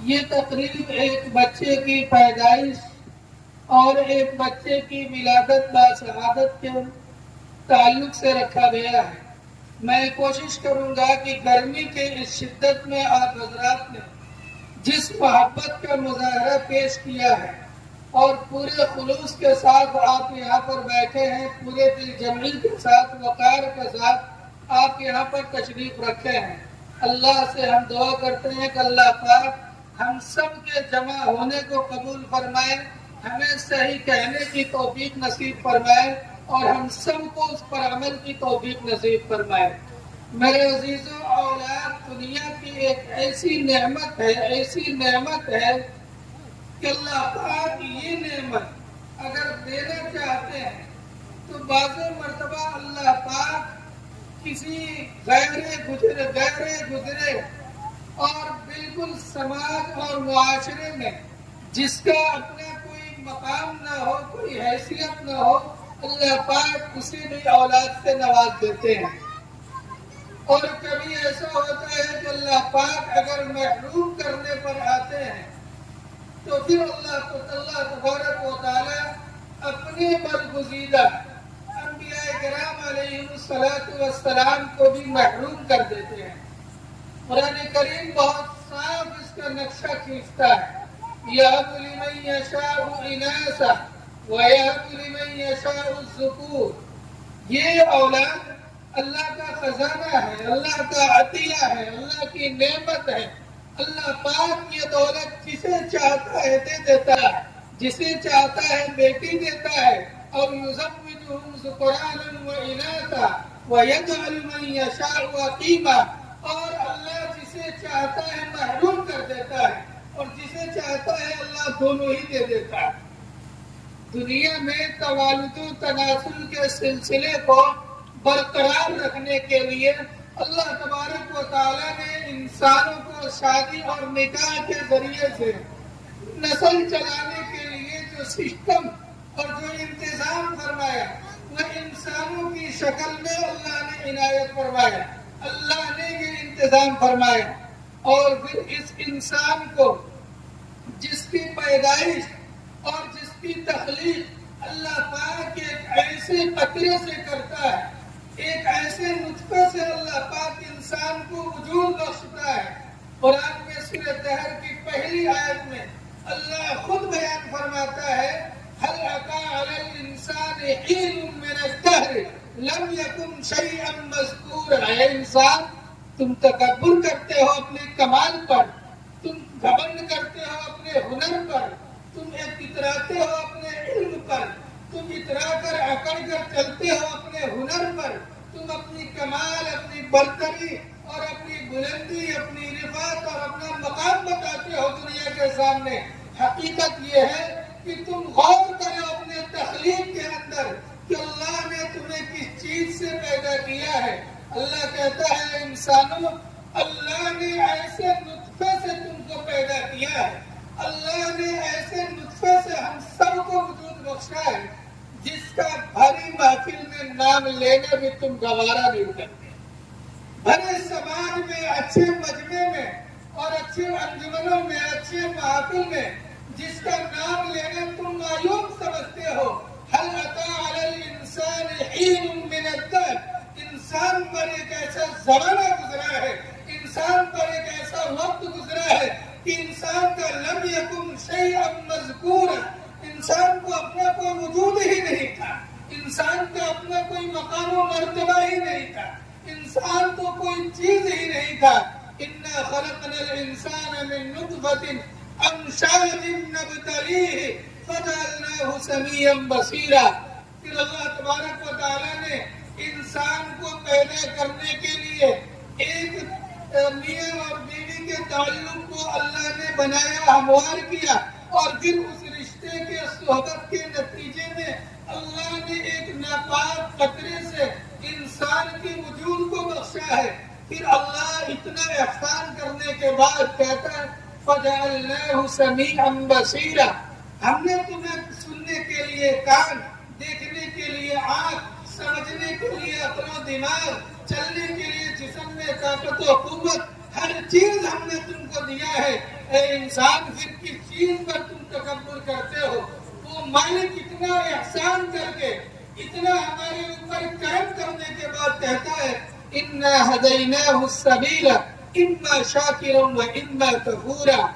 یہ تقریب ایک بچے کی پیدائش اور ایک بچے کی ولادت بشہادت کے تعلق سے رکھا گیا ہے۔ میں کوشش کروں گا کہ گرمی کے اس شدت میں آپ حضرات نے جس محبت کا مظاہرہ پیش کیا ہے اور پورے خلوص کے ساتھ آپ یہاں پر بیٹھے ہیں، پورے دل جمعی کے ساتھ، وقار کے ساتھ آپ یہاں پر تشریف رکھے ہیں، اللہ سے ہم دعا کرتے ہیں کہ اللہ پاک ہم سب کے جمع ہونے کو قبول فرمائے، ہمیں صحیح کہنے کی توفیق نصیب فرمائے اور ہم سب کو اس پر عمل کی توفیق نصیب فرمائے۔ میرے عزیزوں، اولاد دنیا کی ایک ایسی نعمت ہے کہ اللہ پاک یہ نعمت اگر دینا چاہتے ہیں تو بعض مرتبہ اللہ پاک کسی غیر گزرے اور بالکل سماج اور معاشرے میں جس کا اپنا کوئی مقام نہ ہو، کوئی حیثیت نہ ہو، اللہ پاک اسے بھی اولاد سے نواز دیتے ہیں۔ اور کبھی ایسا ہوتا ہے کہ اللہ پاک اگر محروم کرنے پر آتے ہیں تو پھر اللہ تبارک و تعالی اپنے برگزیدہ انبیاء کرام علیہم السلام کو بھی محروم کر دیتے ہیں۔ قرآن کریم بہت صاف اس کا نقشہ کھینچتا ہے، یَهَبُ لِمَن یَشَاءُ إِنَاثًا وَیَهَبُ لِمَن یَشَاءُ الذُّکُورَ۔ یہ اولاد اللہ کا خزانہ ہے، اللہ کا عطیہ ہے، اللہ کی نعمت ہے۔ اللہ پاک یہ دولت جسے چاہتا ہے دے دیتا ہے، جسے چاہتا ہے بیٹی دیتا ہے، اور یزوجہم ذکرانا واناثا ویجعل من یشاء عقیما، اور اللہ جسے چاہتا ہے محروم کر دیتا ہے اور جسے چاہتا ہے اللہ دونوں ہی دے دیتا ہے۔ دنیا میں توالد و تناسل کے سلسلے کو برقرار رکھنے کے لیے اللہ تبارک و تعالیٰ نے انسانوں کو شادی اور نکاح کے ذریعے سے نسل چلانے کے لیے جو سسٹم اور جو انتظام فرمایا وہ انسانوں کی شکل میں اللہ نے عنایت فرمایا، اللہ نے یہ انتظام فرمایا۔ اور پھر اس انسان کو جس کی پیدائش اور جس کی تخلیق اللہ پاک ایک ایسے قطرے سے کرتا ہے، ایک ایسے نطفے سے اللہ پاک انسان کو وجود بخشتا ہے۔ قرآن میں سورہ دہر کی پہلی آیت میں اللہ خود بیان فرماتا ہے، هل أتى على الإنسان حين من الدهر لم يكن شيئا مذكورا۔ اے انسان، تم تکبر کرتے ہو اپنے کمال پر، تم گھمنڈ کرتے ہو اپنے ہنر پر، تم اتراتے ہو اپنے علم پر، تم اترا کر اکڑ کر چلتے ہو اپنے ہنر پر، تم اپنی کمال، اپنی برتری اور اپنی بلندی، اپنی رفعت اور اپنا مقام بتاتے ہو دنیا کے سامنے۔ حقیقت یہ ہے کہ تم غور کرو اپنے تخلیق کے اندر کہ اللہ نے تمہیں کس چیز سے پیدا کیا ہے۔ اللہ کہتا ہے انسانوں، اللہ نے ایسے نطفے سے تم کو پیدا کیا ہے، اللہ نے ایسے نطفے سے ہم سب کو وجود بخشا ہے جس کا بھری محفل میں نام لینا بھی تم گوارا نہیں کرتے۔ بھرے سماج میں، اچھے مجمع میں اور اچھے انجمنوں میں، اچھے محافل میں جس کا نام لینا تم معیوب سمجھتے ہو۔ هل أتى على الإنسان حين من الدهر، انسان پر ایک ایسا زمانہ گزرا ہے، انسان پر ایک ایسا وقت گزرا ہے کہ انسان کا لم یکن شیئا مذکورا، انسان کو اپنا کوئی وجود ہی نہیں تھا، انسان کا اپنا کوئی مقام و مرتبہ ہی نہیں تھا، انسان تو کوئی چیز ہی نہیں تھا۔ انا خلقنا الانسان من نطفة امشاج نبتلیہ فجعلناہ سمیعا بصیرا۔ پھر اللہ تبارک و تعالیٰ نے انسان کو پیدا کرنے کے لیے ایک میاں اور بیوی کے تعلق کو اللہ نے بنایا، ہموار کیا، اور پھر اس رشتے کے صحبت کے نتیجے میں اللہ نے ایک ناپاک قطرے سے انسان کے وجود کو بخشا ہے۔ پھر اللہ اتنا احسان کرنے کے بعد کہتا ہے فَجَعَلْنَاهُ سَمِيعًا بَصِيرًا، ہم نے تمہیں سننے کے لیے کان، دیکھنے کے لیے آنکھ، سمجھنے کے لیے اپنا دماغ، چلنے کے لیے جسم میں طاقت و قوت، ہر چیز ہم نے تم کو دیا ہے۔ اے انسان پھر کس چیز پر تم تکبر کرتے ہو؟ وہ مالک اتنا احسان کر کے اتنا ہمارے اوپر کرم کرنے کے بعد کہتا ہے اِنَّا هَدَيْنَاهُ السَّبِيلَ اِمَّا شَاكِرًا وَإِمَّا كَفُورًا۔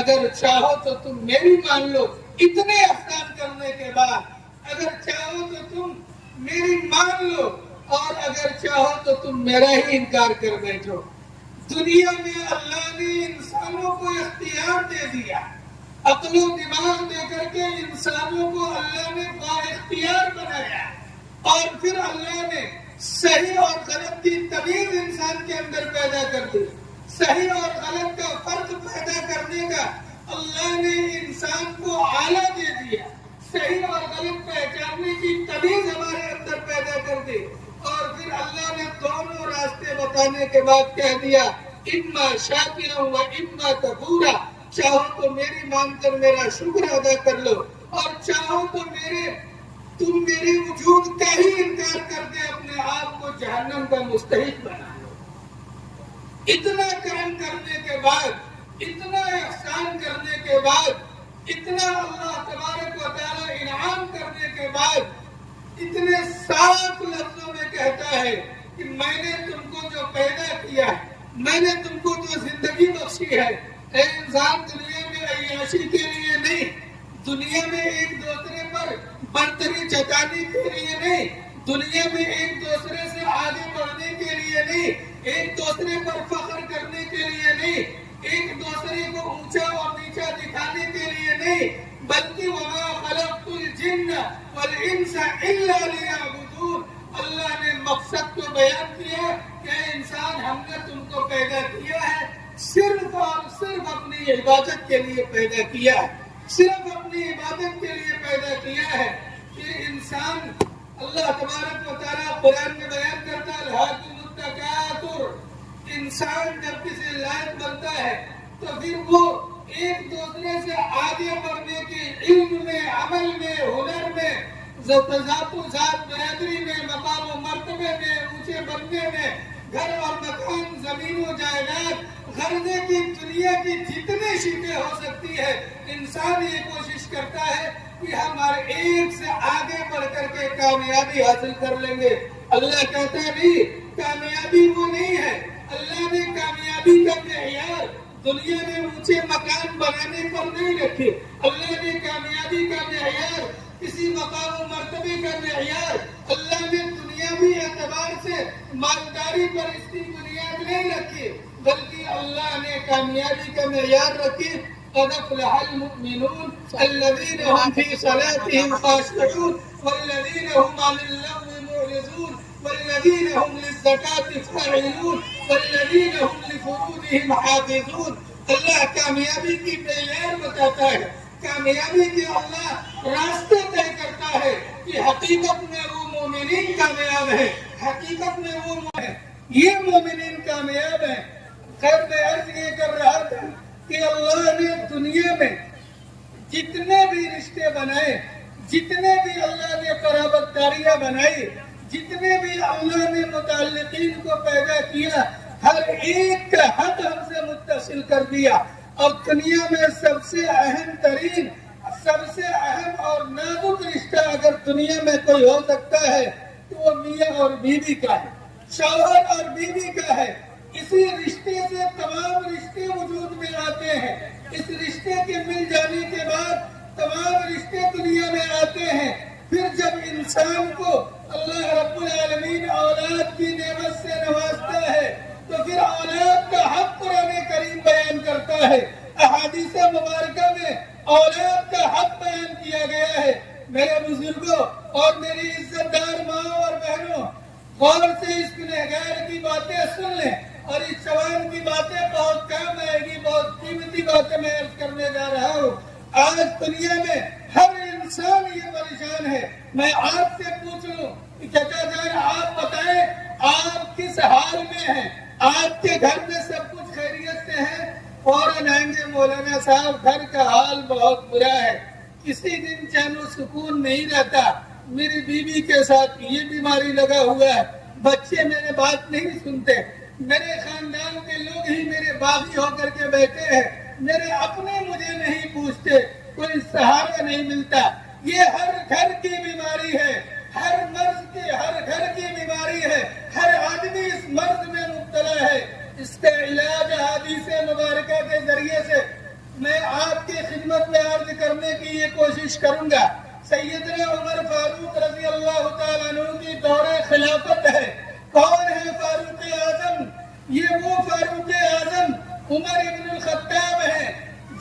اگر چاہو تو تم میری مان لو اتنے احسان کرنے کے بعد، اگر چاہو تو تم میری مان لو، اور اگر چاہو تو تم میرا ہی انکار کر بیٹھو۔ دنیا میں اللہ نے انسانوں کو اختیار دے دیا، عقل و دماغ دے کر کے انسانوں کو اللہ نے با اختیار بنایا، اور پھر اللہ نے صحیح اور غلط کی تمیز انسان کے اندر پیدا کر دی۔ صحیح اور غلط کا فرق پیدا کرنے کا اللہ نے انسان کو آلہ دے دیا، صحیح اور غلط پہچاننے کی تمیز ہمارے اندر پیدا کر دی، اور پھر اللہ نے دونوں راستے بتانے کے بعد کہہ دیا اما شاکرا و اما کفورا، چاہو تو میری مان کر میرا شکر ادا کر لو، اور چاہو تو تم میرے وجود کا ہی انکار کر کے اپنے آپ کو جہنم کا مستحق بنا لو۔ اتنا کرم کرنے کے بعد، اتنا احسان کرنے کے بعد، اتنا اللہ تبارک و تعالی انعام کرنے کے بعد، اتنے صاف لفظوں میں کہتا ہے کہ میں نے تم کو جو پیدا کیا ہے، میں نے تم کو جو زندگی بخشی ہے، اے انسان دنیا میں عیاشی کے لیے نہیں، دنیا میں ایک دوسرے پر برتری جتانے کے لیے نہیں، دنیا میں ایک دوسرے سے آگے بڑھنے کے لیے نہیں، ایک دوسرے پر فخر کرنے کے لیے نہیں، ایک دوسرے کو اونچا اور نیچا دکھانے کے لیے نہیں، بلکہ وَمَا خَلَقْتُ الْجِنَّ وَالْإِنسَ إِلَّا لِيَعْبُدُونَ۔ اللہ نے مقصد کو بیان کیا کہ انسان ہم نے تم کو پیدا کیا ہے صرف اور صرف اپنی عبادت کے لیے پیدا کیا ہے، صرف اپنی عبادت کے لیے پیدا کیا ہے۔ کہ انسان، اللہ تبارک و تعالیٰ قرآن میں بیان کرتا ہے الْحَاكُمُ التَّكَاثُرُ، انسان جب کسی لائق بنتا ہے تو پھر وہ ایک دوسرے سے آگے بڑھنے کی علم میں، عمل میں، ہنر میں، ذات و ذات برادری میں، مقام و مرتبے میں، اونچے بننے میں، گھر اور مکان، زمین و جائیداد، غرضے کی دنیا کی جتنی شکلیں ہو سکتی ہے، انسان یہ کوشش کرتا ہے کہ ہمارے ایک سے آگے بڑھ کر کے کامیابی حاصل کر لیں گے۔ اللہ کہتا ہے نہیں، کامیابی وہ نہیں ہے۔ اللہ نے کامیابی کا معیار دنیا میں اونچے مکان بنانے پر نہیں رکھے، اللہ نے کامیابی کا معیار، کسی مقام و مرتبے کا معیار اللہ نے دنیاوی اعتبار سے مالداری پر اس کی بنیاد نہیں رکھی، بلکہ اللہ نے کامیابی کا معیار رکھی قَدْ أَفْلَحَ الْمُؤْمِنُونَ الَّذِينَ هُمْ فِي صَلَاتِهِمْ خَاشِعُونَ وَالَّذِينَ هُمْ عَنِ اللَّغْوِ مُعْرِضُونَ وَالَّذِينَ هُمْ لِلزَّكَاةِ فَاعِلُونَ وَالَّذِينَ هُمْ لِفُرُوجِهِمْ حَافِظُونَ۔ اللہ کامیابی کی معیار بتاتا ہے، کامیابی کے اللہ راستے طے کرتا ہے کہ حقیقت میں وہ مومنین کامیاب ہے، حقیقت میں وہ یہ مومنین کامیاب ہیں۔ خیر میں عرض یہ کر رہا تھا کہ اللہ نے دنیا میں جتنے بھی رشتے بنائے، جتنے بھی اللہ نے قرابت داریاں بنائی، جتنے بھی اللہ نے متعلقین کو پیدا کیا، ہر ایک کا حق ہم سے متصل کر دیا، اور دنیا میں سب سے اہم ترین، سب سے اہم اور نازک رشتہ اگر دنیا میں کوئی ہو سکتا ہے تو وہ میاں اور بیوی کا ہے، شوہر اور بیوی کا ہے۔ اسی رشتے سے تمام رشتے وجود میں آتے ہیں، اس رشتے کے مل جانے کے بعد تمام رشتے دنیا میں آتے ہیں۔ پھر جب انسان کو اللہ رب العالمین اولاد کی نعمت سے نوازتا ہے تو پھر اولاد کا حق قرآن کریم بیان کرتا ہے، احادیث مبارکہ میں اولاد کا حق بیان کیا گیا ہے۔ میرے بزرگوں اور میری عزت دار ماں اور بہنوں، غور سے اس گنہگار کی باتیں سن لیں، اور اس جوان کی باتیں بہت کام آئے گی، بہت قیمتی باتیں میں عرض کرنے جا رہا ہوں۔ آج دنیا میں ہر انسان یہ پریشان ہے۔ میں آپ سے پوچھ لوں کہ چچا جان آپ بتائیں آپ کس حال میں ہیں؟ آپ کے گھر میں سب کچھ خیریت سے ہے؟ فوراً آئیں گے مولانا صاحب گھر کا حال بہت برا ہے، کسی دن چین و سکون نہیں رہتا، میری بیوی کے ساتھ یہ بیماری لگا ہوا ہے، بچے میرے بات نہیں سنتے، میرے خاندان کے لوگ ہی میرے باغی ہو کر کے بیٹھے ہیں، میرے اپنے مجھے نہیں پوچھتے، کوئی سہارا نہیں ملتا۔ یہ ہر گھر کی بیماری ہے، ہر مرض کی، ہر گھر کی بیماری ہے، ہر آدمی اس مرض میں مبتلا ہے۔ اس کا علاج حدیث مبارکہ کے ذریعے سے میں آپ کی خدمت میں عرض کرنے کی یہ کوشش کروں گا۔ سیدنا عمر فاروق رضی اللہ تعالیٰ عنہ کی دور خلافت ہے۔ کون ہے فاروق اعظم؟ یہ وہ فاروق اعظم عمر ابن الخطاب ہے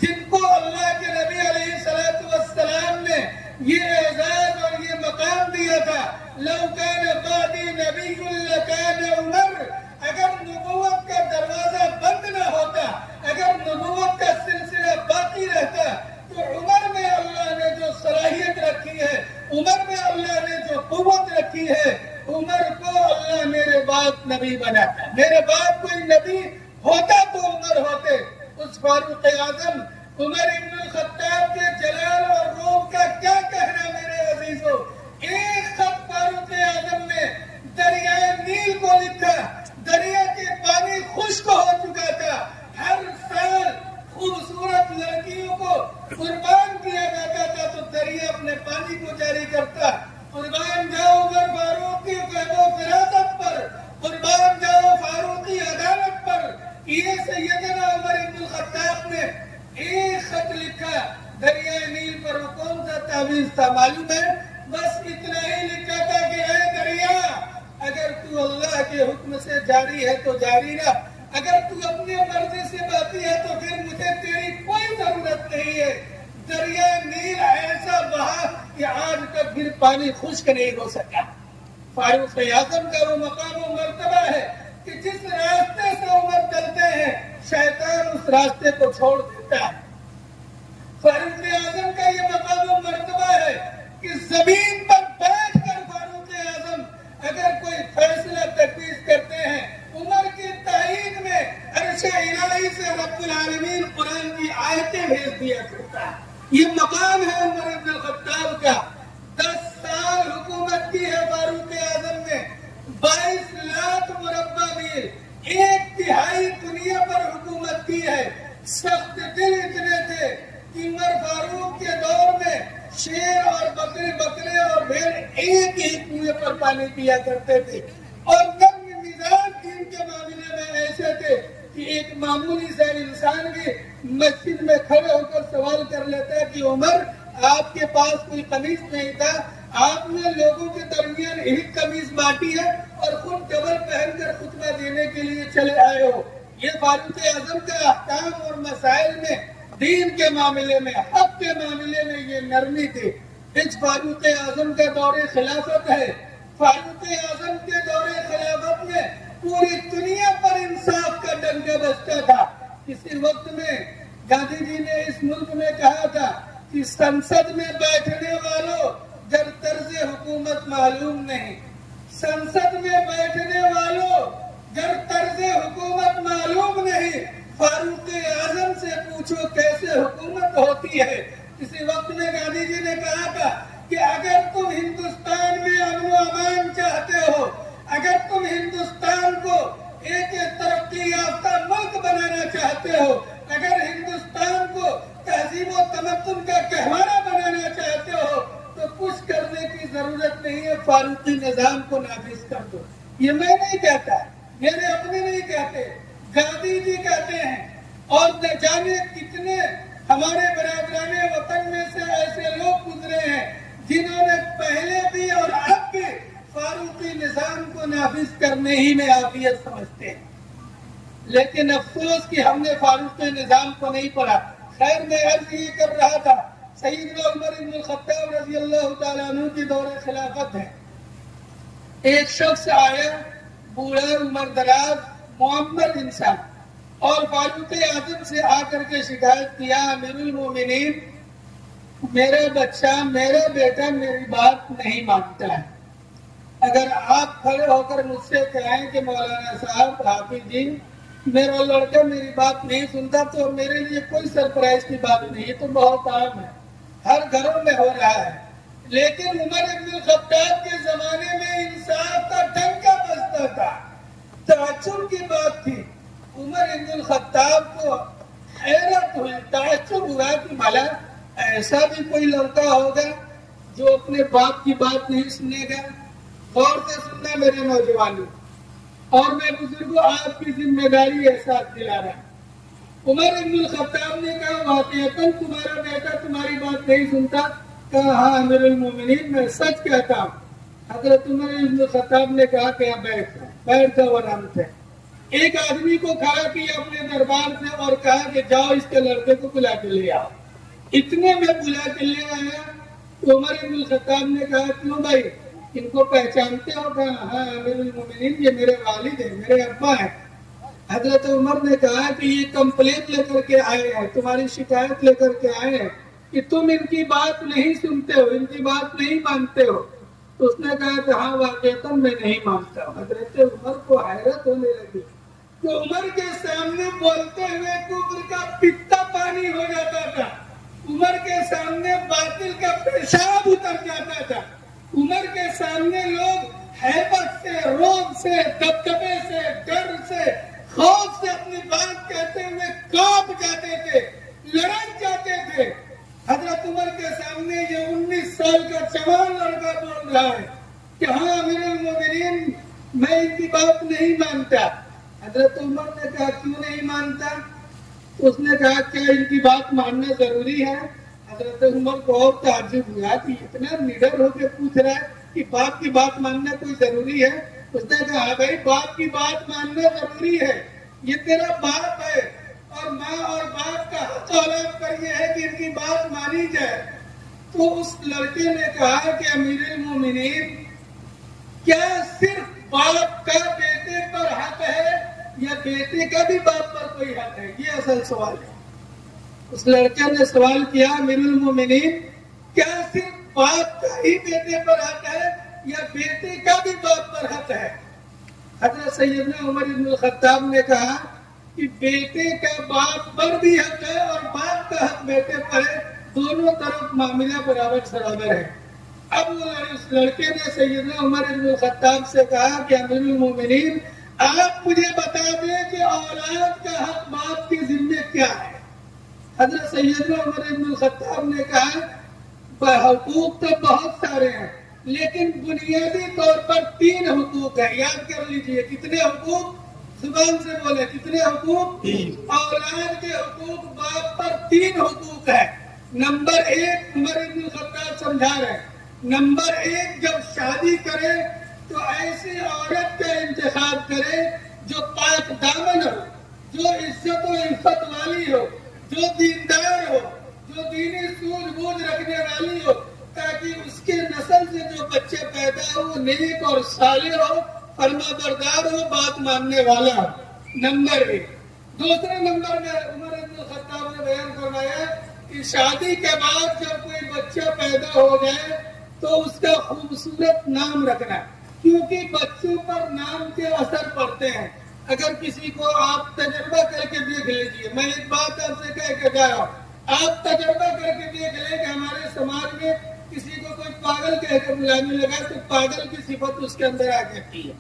جن کو اللہ کے نبی علیہ الصلوۃ والسلام نے یہ اعزاز اور یہ مقام دیا تھا، لو کان بعدی نبی لکان عمر۔ اگر نبوت کا دروازہ بند نہ ہوتا، اگر نبوت کا سلسلہ باقی رہتا، تو عمر میں اللہ نے جو صلاحیت رکھی ہے، عمر میں اللہ نے جو قوت رکھی ہے، عمر کو اللہ میرے بعد نبی بناتا۔ میرے بعد کوئی نبی ہوتا تو عمر ہوتے۔ اس فاروق اعظم عمر ابن الخطاب کے جلال اور روب کا کیا کہنا میرے عزیزوں۔ ایک خط فاروق اعظم نے دریائے نیل کو لکھا۔ دریا کے پانی خشک ہو چکا تھا، ہر سال خوبصورت لڑکیوں کو قربان کیا جاتا تھا تو دریا اپنے پانی کو جاری کرتا۔ قربان جاؤ عمر فاروق کی فراست پر، قربان جاؤ فاروقی عدالت پر۔ یہ سیدنا عمر بن الخطاب نے ایک خط لکھا دریائے نیل پر۔ وہ کون سا تعویذ تھا معلوم ہے؟ بس اتنا ہی لکھا تھا کہ اے دریا، اگر تو اللہ کے حکم سے جاری ہے تو جاری رہ، اگر تو اپنے مرضی سے باقی ہے تو پھر مجھے تیری کوئی ضرورت نہیں ہے۔ دریا نیل ایسا بہا کہ آج تک پھر پانی خشک نہیں ہو سکا۔ فاروق اعظم کا وہ مقام و مرتبہ ہے کہ جس راستے سے عمر چلتے ہیں شیطان اس راستے کو چھوڑ دیتا ہے۔ فاروق اعظم کا یہ مقام و مرتبہ ہے کہ زمین پر بیٹھ کر فاروق اعظم اگر کوئی فیصلہ تجویز کرتے ہیں، عمر کی تائید میں عرش الہی سے رب العالمین قرآن کی آیتیں بھیج دیا کرتا ہے۔ یہ مقام ہے عمر ابن الخطاب کا۔ 10 سال حکومت کی ہے فاروق اعظم نے، 22 لاکھ مربع میل، 1/3 دنیا پر حکومت کی ہے۔ سخت دل اتنے تھے کہ عمر فاروق کے دور میں شیر اور بکرے اور بھیڑ ایک ہی کنویں پر پانی پیا کرتے تھے، اور نرم مزاج دین کے معاملے میں ایسے تھے کہ ایک معمولی سا انسان بھی مسجد میں کھڑے ہو کر سوال کر لیتا ہے کہ عمر آپ کے پاس کوئی قمیض نہیں تھا، آپ نے لوگوں کے درمیان ایک قمیض بانٹی ہے اور خود ڈبل پہن کر خطبہ دینے کے لیے چلے آئے ہو۔ یہ فاروق اعظم کا احکام اور مسائل میں، دین کے معاملے میں، حق کے معاملے میں یہ نرمی تھی۔ اس فاروق اعظم کا دور خلافت ہے۔ فاروق اعظم کے دور خلافت میں پوری دنیا پر انصاف کا ڈنکا بجتا تھا۔ کسی وقت میں گاندھی جی نے اس ملک میں کہا تھا کہ سنسد میں بیٹھنے والوں گر طرز حکومت معلوم نہیں، سنسد میں بیٹھنے والوں گر طرز حکومت معلوم نہیں، فاروق اعظم سے پوچھو کیسے حکومت ہوتی ہے۔ کسی وقت میں گاندھی جی نے کہا تھا کہ اگر تم ہندوستان میں امن و امان چاہتے ہو، اگر تم ہندوستان کو ایک ترقی یافتہ ملک بنانا چاہتے ہو، اگر ہندوستان کو تہذیب و تمدن کا گہوارہ بنانا چاہتے ہو تو کچھ کرنے کی ضرورت نہیں ہے، فاروقی نظام کو نافذ کر دو۔ یہ میں نہیں کہتا، میرے اپنے نہیں کہتے، گاندھی جی کہتے ہیں۔ اور نہ جانے کتنے ہمارے برادران وطن میں سے ایسے لوگ گزرے ہیں جنہوں نے پہلے بھی اور اب بھی فاروقی نظام کو نافذ کرنے ہی میں عافیت سمجھتے ہیں، لیکن افسوس کہ ہم نے فاروقی نظام کو نہیں پڑھا۔ خیر میں عرض یہ کر رہا تھا، سیدنا عمر بن الخطاب رضی اللہ تعالیٰ عنہ کی دور خلافت ہے۔ ایک شخص آیا، بوڑھا، عمر دراز، معمر انسان، اور فاروق اعظم سے آ کر کے شکایت کیا، امیر المومنین، میرا بچہ، میرا بیٹا میری بات نہیں مانتا ہے۔ اگر آپ کھڑے ہو کر مجھ سے کہیں کہ مولانا صاحب، حافظ جی، میرا لڑکا میری بات نہیں سنتا تو میرے لیے کوئی سرپرائز کی بات نہیں، یہ تو بہت عام ہے، ہر گھروں میں ہو رہا ہے۔ لیکن عمر ابن الخطاب کے زمانے میں انصاف کا ڈنکا بجتا تھا۔ تعجب کی بات تھی، عمر ابن الخطاب کو حیرت ہوئی، تعجب ہوا کہ بھلا ایسا بھی کوئی لڑکا ہوگا جو اپنے باپ کی بات نہیں سنے گا۔ غور سے سننا میرے نوجوانوں، اور میں بزرگوں آپ کی ذمہ داری احساس دلا رہا ہوں۔ عمر بن الخطاب نے کہا واقعتاً تمہارا بیٹا تمہاری بات نہیں سنتا؟ کہا ہاں امیر المومنین میں سچ کہتا ہوں۔ حضرت عمر بن الخطاب نے کہا کہ بیٹھ جاؤ آرام سے۔ ایک آدمی کو کھڑا کیا اپنے دربار سے اور کہا کہ جاؤ اس کے لڑکے کو بلا کے لے آؤ۔ اتنے میں بلا کے لے آیا تو عمر بن الخطاب نے کہا کیوں بھائی ان کو پہچانتے ہو؟ کہا ہاں امیر المومنین یہ میرے والد ہیں، میرے ابا ہیں۔ حضرت عمر نے کہا کہ یہ کمپلین لے کر کے آئے ہیں، تمہاری شکایت لے کر کے آئے ہیں کہ تم ان کی بات نہیں سنتے ہو، ان کی بات نہیں مانتے ہو۔ تو اس نے کہا کہ ہاں واقعتاً میں نہیں مانتا ہوں۔ حضرت عمر کو حیرت ہونے لگی کہ عمر کے سامنے بولتے ہوئے کفر کا پتا پانی ہو جاتا تھا، عمر کے سامنے باطل کا پیشاب اتر جاتا تھا، عمر کے سامنے لوگ ہیبت سے، روب سے، دبدبے سے، ڈر سے، خوف سے اپنی بات کہتے ہوئے کانپ جاتے تھے، لڑک جاتے تھے۔ حضرت عمر کے سامنے یہ 19 سال کا جوان لڑکا بول رہا ہے کہ ہاں امیر المومنین میں ان کی بات نہیں مانتا۔ حضرت عمر نے کہا کیوں نہیں مانتا؟ تو اس نے کہا کیا ان کی بات ماننا ضروری ہے؟ حضرت عمر کو اور تعجب ہوا کہ اتنا نڈر ہو کے پوچھ رہا ہے کہ باپ کی بات ماننا کوئی ضروری ہے؟ اس نے کہا بھائی باپ کی بات ماننا ضروری ہے، یہ تیرا باپ ہے اور ماں اور باپ کا حق اولاد پر یہ ہے کہ ان کی بات مانی جائے۔ تو اس لڑکے نے کہا کہ امیر المومنین کیا صرف باپ کا بیٹے پر حق ہے یا بیٹے کا بھی باپ پر کوئی حق ہے؟ یہ اصل سوال ہے۔ اس لڑکے نے سوال کیا امیر المومنین کیا صرف باپ کا ہی بیٹے پر حق ہے یا بیٹے کا بھی باپ پر حق ہے؟ حضرت سیدنا عمر بن الخطاب نے کہا کہ بیٹے کا باپ پر بھی حق ہے اور باپ کا حق بیٹے پر ہے، دونوں طرف معاملہ برابر سرابر ہے۔ اب اس لڑکے نے سیدنا عمر بن الخطاب سے کہا کہ امیر المومنین آپ مجھے بتا دیں کہ اولاد کا حق باپ کے ذمے کیا ہے؟ حضرت سیدنا عمر بن الخطاب نے کہا حقوق تو بہت سارے ہیں لیکن بنیادی طور پر 3 حقوق ہیں، یاد کر لیجئے۔ کتنے حقوق؟ زبان سے بولے کتنے حقوق؟ اولاد کے حقوق باپ پر 3 حقوق ہیں۔ نمبر 1 عمر بن الخطاب سمجھا رہے ہیں، نمبر 1 جب شادی کرے تو ایسی عورت کا انتخاب کرے جو پاک دامن ہو، جو عزت و عفت والی ہو، جو دیندار ہو، جو دینی سوجھ بوجھ رکھنے والی ہو، تاکہ اس کے نسل سے جو بچے پیدا ہو وہ نیک اور صالح ہو، فرما بردار ہو، بات ماننے والا ہو۔ نمبر 1۔ دوسرے نمبر میں عمر بن الخطاب نے بیان فرمایا کہ شادی کے بعد جب کوئی بچہ پیدا ہو جائے تو اس کا خوبصورت نام رکھنا، کیونکہ بچوں پر نام کے اثر پڑتے ہیں۔ اگر کسی کو آپ تجربہ کر کے دیکھ لیجئے، میں ایک بات آپ سے کہہ کے جا رہا ہوں، آپ تجربہ کر کے دیکھ لیں کہ ہمارے سماج میں کسی کو کوئی پاگل کہہ کے بلانے لگا تو پاگل کی صفت اس کے اندر آ جاتی ہے،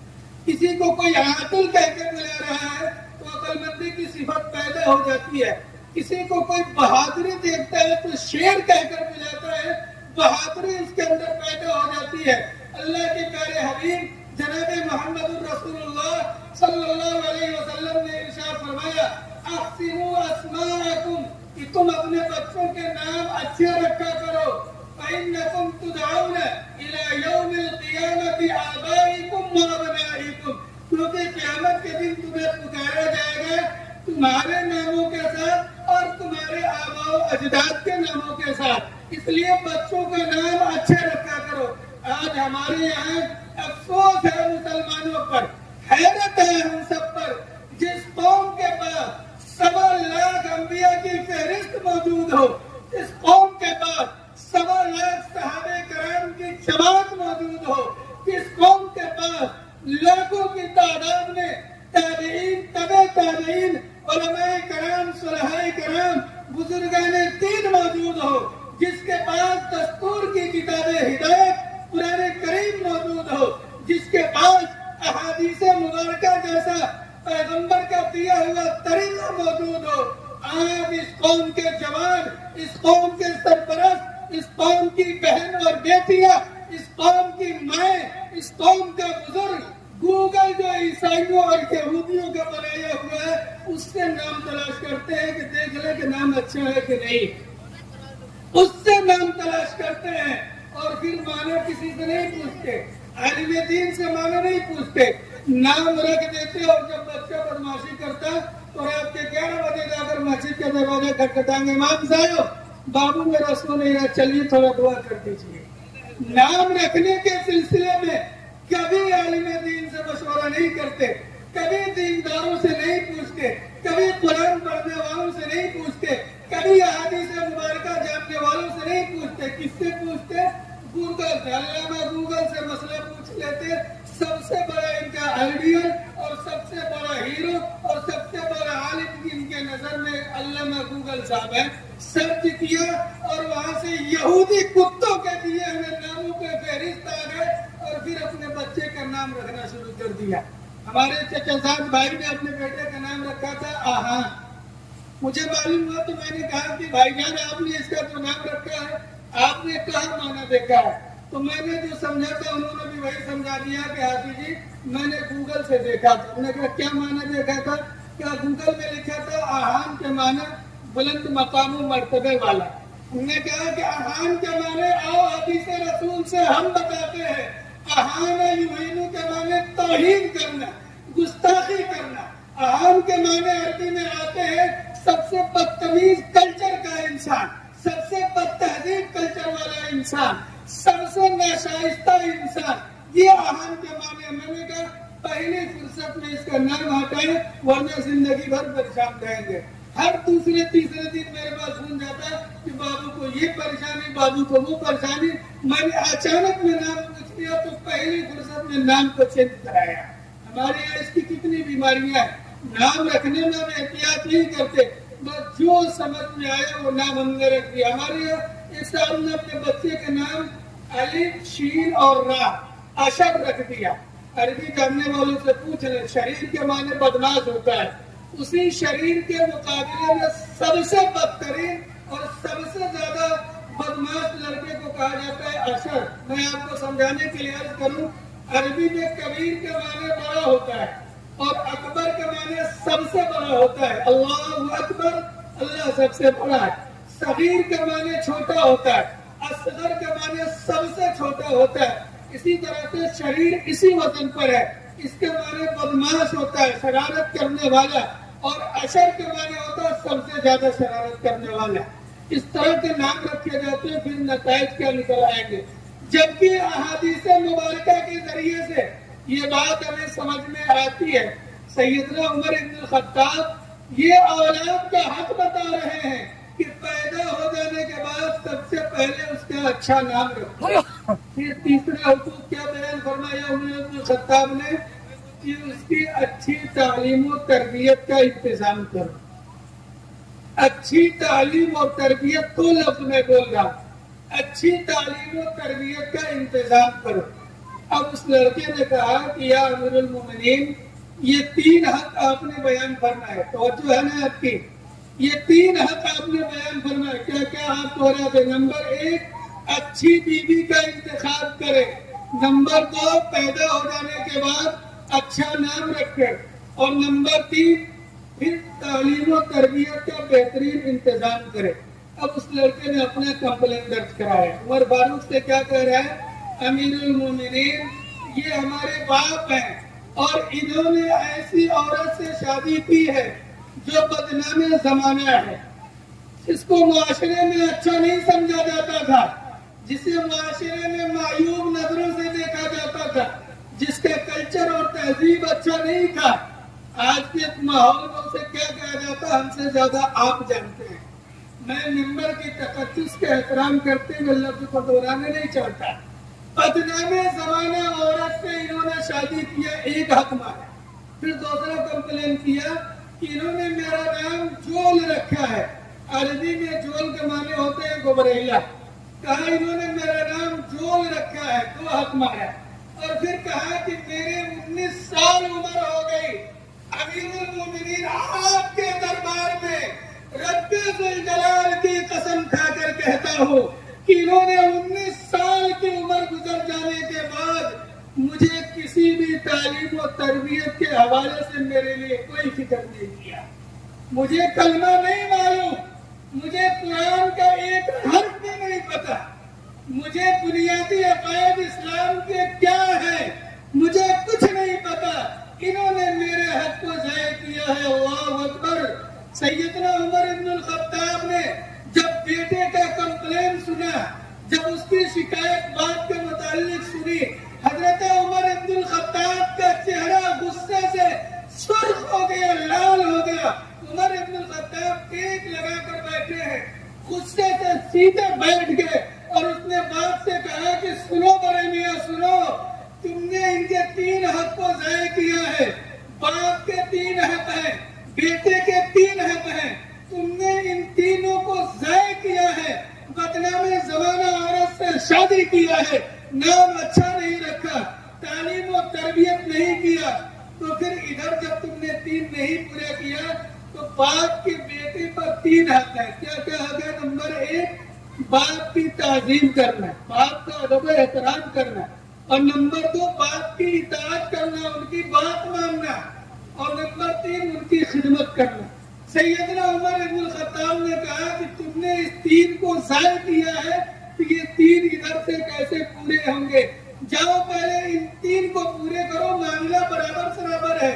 کسی کو کوئی عاقل کہہ کے بلا رہا ہے تو عقل مندی کی صفت پیدا ہو جاتی ہے، کسی کو کوئی بہادری دیکھتا ہے تو شیر کہہ کر بلاتا ہے، بہادری اس کے اندر پیدا ہو جاتی ہے۔ اللہ کے پیارے حبیب جناب محمد رسول اللہ صلی اللہ علیہ وسلم نے ارشاد فرمایا احسنوا اسماءکم، کہ تم اپنے بچوں کے نام اچھے رکھا کرو، فإنکم تدعون الی یوم القیامة آبائکم وابنائکم، کیونکہ قیامت کے دن تمہیں پکارا جائے گا تمہارے ناموں کے ساتھ اور تمہارے آباء و اجداد کے ناموں کے ساتھ، اس لیے بچوں کا نام اچھے رکھا کرو۔ آج ہمارے یہاں افسوس ہے مسلمانوں پر، حیرت ہے ہم سب پر، جس قوم کے پاس 1.25 لاکھ انبیاء کی فہرست موجود ہو، جس قوم کے پاس 1.25 لاکھ صحابہ کرام کی جماعت موجود ہو، جس قوم کے پاس لاکھوں کی تعداد میں تابعین، تبع تابعین، علماء کرام، صلحاء کرام، بزرگان دین موجود ہو، جس کے پاس دستور کی کتاب ہدایت قرآن کریم موجود ہو، جس کے پاس احادیث مبارکہ جیسا پیغمبر کا دیا ہوا طریقہ موجود ہو، آپ اس قوم کے جوان، اس قوم کے سرپرست، اس قوم کی بہن اور بیٹیاں، اس قوم کی مائیں، اس قوم کا بزرگ گوگل جو عیسائیوں اور یہودیوں کا بنایا ہوا ہے اس سے نام تلاش کرتے ہیں کہ دیکھ لیں کہ نام اچھا ہے کہ نہیں، اس سے نام تلاش کرتے ہیں اور پھر معنی کسی سے نہیں پوچھتے، عالم دین سے معنی نہیں پوچھتے، نام رکھ دیتے اور جب بچہ بدماشی کرتا تو رات کے 11 بجے جا کر مسجد کا دروازہ کھٹکھٹائیں گے، امام صاحب بابو میرا سو نہیں رہا، چلیے تھوڑا دعا کر دیجیے۔ نام رکھنے کے سلسلے میں کبھی عالم دین سے مشورہ نہیں کرتے، کبھی دینداروں سے نہیں پوچھتے، کبھی قرآن پڑھنے والوں سے نہیں پوچھتے، کبھی احادیث مبارکہ جاننے والوں سے نہیں پوچھتے، کس سے پوچھتے؟ گوگل، علامہ گوگل سے مسئلہ پوچھ لیتے۔ سب سے بڑا ان کا آئیڈیل اور سب سے بڑا ہیرو اور سب سے بڑا عالم ان کے نظر میں علامہ گوگل صاحب ہے۔ سرچ کیا اور وہاں سے یہودی کتوں کے دیے ہوئے ناموں پہ فہرست آ گئے اور پھر اپنے بچے کا نام رکھنا شروع کر دیا۔ ہمارے چچا صاحب بھائی نے اپنے بیٹے کا نام رکھا تھا آہان۔ مجھے معلوم ہوا تو میں نے کہا کہ بھائی جان آپ نے اس کا جو نام رکھا ہے آپ نے کہاں معنی دیکھا ہے؟ تو میں نے جو سمجھا تھا انہوں نے بھی وہی سمجھا دیا کہ حافظ جی میں نے گوگل سے دیکھا تھا۔ انہوں نے کہا کیا معنی دیکھا تھا؟ کیا گوگل میں لکھا تھا آہان کے معنی بلند مقام و مرتبے والا۔ انہوں نے کہا کہ آہان کے معنی آؤ حدیث رسول سے ہم بتاتے ہیں، آہان یوہینو کے معنی توہین کرنا، گستاخی کرنا۔ آہان کے معنی عربی میں آتے ہیں سب سے بدتمیز کلچر کا انسان، سب سے بد تہذیب کلچر والا انسان، سب سے ناشائستہ انسان، یہ آہان کے معنی۔ میں نے کہا پہلی فرصت میں اس کا نام ہٹائیں ورنہ زندگی بھر پریشان رہیں گے۔ ہر دوسرے تیسرے دن میرے پاس فون جاتا ہے کہ بابو کو یہ پریشانی، بابو کو وہ پریشانی۔ میں نے اچانک میں نام پوچھ لیا تو پہلی فرصت میں نام کو چینج کرایا۔ ہمارے یہاں اس کی کتنی بیماریاں ہیں، نام رکھنے میں ہم احتیاط نہیں کرتے، بس جو سمجھ میں آیا وہ نام ہم نے رکھ دیا۔ ہمارے یہاں اس سال نے اپنے بچے کے نام الف شین اور را اشر رکھ دیا۔ عربی جاننے والوں سے پوچھ لیں، شریر کے معنی بدماش ہوتا ہے، اسی شریر کے مقابلے میں سب سے بدترین اور سب سے زیادہ بدماش لڑکے کو کہا جاتا ہے اشر۔ میں آپ کو سمجھانے کے لیے عرض کروں، عربی میں کبیر کے معنی بڑا ہوتا ہے اور اکبر کے معنی سب سے بڑا ہوتا ہے۔ اللہ اکبر، اللہ سب سے بڑا ہے۔ صغیر کے معنی چھوٹا ہوتا ہے، اصغر کے معنی سب سے چھوٹا ہوتا ہے۔ اسی طرح سے شریر اسی وزن پر ہے، اس کے معنی بدماش ہوتا ہے، شرارت کرنے والا، اور اشر کے معنی ہوتا ہے سب سے زیادہ شرارت کرنے والا۔ اس طرح کے نام رکھے جاتے ہیں، پھر نتائج کیا نکل آئیں گے؟ جبکہ احادیث مبارکہ کے ذریعے سے یہ بات ہمیں سمجھ میں آتی ہے۔ سیدنا عمر بن الخطاب یہ اولاد کا حق بتا رہے ہیں کہ پیدا ہو جانے کے بعد سب سے پہلے اس کا اچھا نام رکھو۔ پھر تیسرا حقوق کیا بیان فرمایا عمر بن الخطاب نے کہ اس کی اچھی تعلیم و تربیت کا انتظام کرو۔ اچھی تعلیم اور تربیت کو لفظ میں بول رہا ہوں، اچھی تعلیم و تربیت کا انتظام کرو۔ اب اس لڑکے نے کہا کہ یا امیر المومنین یہ 3 حق آپ نے بیان فرمائے، توجہ ہے نا آپ کی، یہ 3 حق آپ نے بیان فرمائے، کیا کیا آپ دوہرا دیں؟ نمبر 1 اچھی بیوی کا انتخاب کرے، نمبر 2 پیدا ہو جانے کے بعد اچھا نام رکھے، اور نمبر 3 پھر تعلیم و تربیت کا بہترین انتظام کرے۔ اب اس لڑکے نے اپنا کمپلین درج کرایا، عمر فاروق سے کیا کہہ رہا ہے؟ امیر المومنین یہ ہمارے باپ ہیں اور انہوں نے ایسی عورت سے شادی کی ہے جو بدنام زمانہ ہے، جس کو معاشرے میں اچھا نہیں سمجھا جاتا تھا، جسے معاشرے میں معیوب نظروں سے دیکھا جاتا تھا، جس کا کلچر اور تہذیب اچھا نہیں تھا۔ آج کے ماحول میں اسے کیا کہا جاتا ہم سے زیادہ آپ جانتے ہیں۔ میں ممبر کی تقدس کے احترام کرتے ہوئے لفظ کو دہرانے نہیں چاہتا۔ بدنام زمانہ عورت سے انہوں نے شادی کیا، ایک حق مانا۔ پھر دوسرا کمپلین کیا کہ انہوں نے میرا نام جول رکھا ہے، عربی میں جول کے معنی ہوتے ہیں گبریلا، کہا انہوں نے میرا نام جول رکھا ہے، 2 حق مارا۔ اور پھر کہا کہ میرے 19 سال عمر ہو گئی، امیر المومنین آپ کے دربار میں رب ذوالجلال کی قسم کھا کر کہتا ہوں کہ انہوں نے 19 سال کی عمر گزر جانے کے بعد مجھے کسی بھی تعلیم و تربیت کے حوالے سے میرے لیے کوئی فکر نہیں کیا. مجھے کلمہ نہیں معلوم، مجھے قرآن کا ایک حرف بھی نہیں پتا، مجھے بنیادی عقائد اسلام کے کیا ہے مجھے کچھ نہیں پتا. انہوں نے میرے حق کو ضائع کیا ہے. اللہ اکبر. سیدنا عمر ابن الخطاب نے جب بیٹے کا کمپلین سنا، جب اس کی شکایت بات کے متعلق سنی، حضرت عمر ابن الخطاب کا چہرہ غصے سے سرخ ہو گیا، لال ہو گیا. عمر ابن الخطاب ٹیک لگا کر بیٹھے ہیں، غصے سے سیدھے بیٹھ گئے اور اس نے باپ سے کہا کہ سنو بڑے میاں سنو، تم نے ان کے 3 حق کو ضائع کیا ہے. باپ کے 3 حق ہیں، بیٹے کے 3 حق ہیں، تم نے ان تینوں کو ضائع کیا ہے. بدنام زمانہ عورت سے شادی کیا ہے، نام اچھا نہیں رکھا، تعلیم و تربیت نہیں کیا. تو پھر ادھر جب تم نے 3 نہیں پورے کیا تو باپ کی بیٹی پر 3 حق ہے. کیا کیا حق ہے؟ نمبر 1 باپ کی تعظیم کرنا، باپ کا ادب و احترام کرنا، اور نمبر 2 باپ کی اطاعت کرنا، ان کی بات ماننا، اور نمبر 3 ان کی خدمت کرنا. سیدنا عمر ابن الخطاب نے کہا کہ تم نے اس 3 کو ضائع کیا ہے تو یہ 3 ادھر سے کیسے پورے ہوں گے؟ جاؤ پہلے ان 3 کو پورے کرو، معاملہ برابر برابر ہے.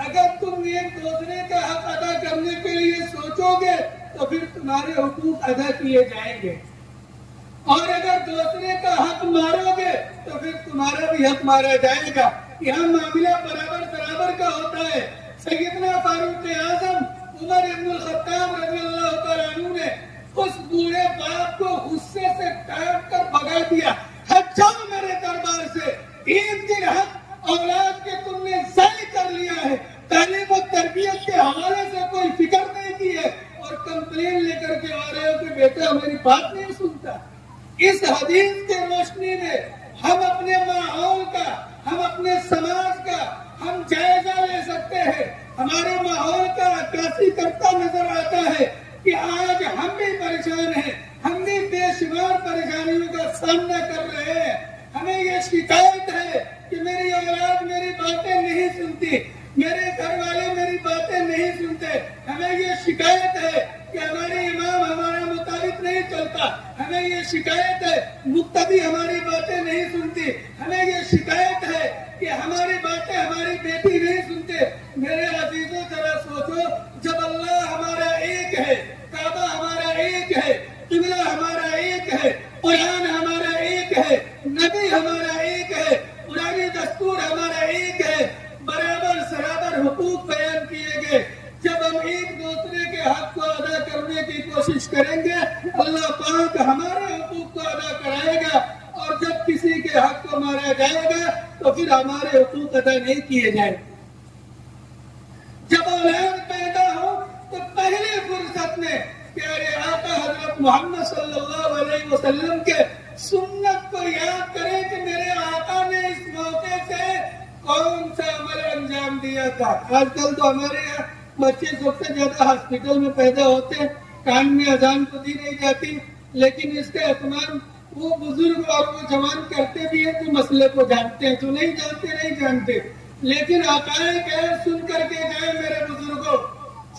اگر تم ایک دوسرے کا حق ادا کرنے کے لیے سوچو گے تو پھر تمہارے حقوق ادا کیے جائیں گے، اور اگر دوسرے کا حق مارو گے تو پھر تمہارا بھی حق مارا جائے گا. یہاں معاملہ برابر برابر کا ہوتا ہے. سیدنا فاروق اعظم عمر ابن الخطاب رضی اللہ تعالیٰ عنہ نے اس بوڑھے باپ کو غصے سے کاٹ کر بھگا دیا. ہٹ جاؤ میرے دربار سے، 3 حق اولاد کے تم نے ضائع کر لیا ہے. تعلیم و تربیت کے حوالے سے کوئی فکر نہیں کی ہے اور کمپلین لے کر کے آ رہے ہو کہ بیٹا ہماری بات نہیں سنتا. اس حدیث کے روشنی میں ہم اپنے ماحول کا، ہم اپنے سماج کا ہم جائزہ لے سکتے ہیں. ہمارے ماحول کا عکاسی کرتا نظر آتا ہے کہ آج ہم بھی پریشان ہیں، ہم بھی بے شمار پریشانیوں کا سامنا کر رہے ہیں. ہمیں یہ شکایت ہے کہ میری اولاد میری باتیں نہیں سنتی، میرے گھر والے میری باتیں نہیں سنتے. ہمیں یہ شکایت ہے کہ ہمارے امام ہمارے مطابق نہیں چلتا. ہمیں یہ شکایت ہے مقتدی ہماری باتیں نہیں سنتی. ہمیں یہ شکایت ہے کہ ہماری باتیں ہماری بیٹی نہیں سنتے. میرے عزیزوں ذرا سوچو، جب اللہ ہمارا ایک ہے، کعبہ ہمارا ایک ہے، قبلہ ہمارا ایک ہے، قرآن ہمارا ایک ہے، نبی ہمارا ایک ہے، قرآنی دستور ہمارا ایک ہے، برابر سرابر حقوق بیان کیے گئے. جب ہم ایک دوسرے کے حق کو ادا کرنے کی کوشش کریں گے اللہ پاک ہمارے حقوق کو ادا کرائے گا، اور جب کسی کے حق کو مارا جائے گا تو پھر ہمارے حقوق ادا نہیں کیے جائیں گے. جب اولاد پیدا ہو تو پہلی فرصت میں پیارے آقا حضرت محمد صلی اللہ علیہ وسلم کے سنت کو یاد کریں کہ میرے آقا نے اس موقع سے کون سا عمل انجام دیا تھا. آج کل تو ہمارے یہاں بچے سب سے زیادہ ہاسپٹل میں پیدا ہوتے ہیں، کان میں اذان تو دی نہیں جاتی، لیکن اس کا اہتمام وہ بزرگ اور وہ جوان کرتے بھی ہیں جو مسئلے کو جانتے ہیں، جو نہیں جانتے نہیں جانتے. لیکن عقائد سن کر کے جائے میرے بزرگوں،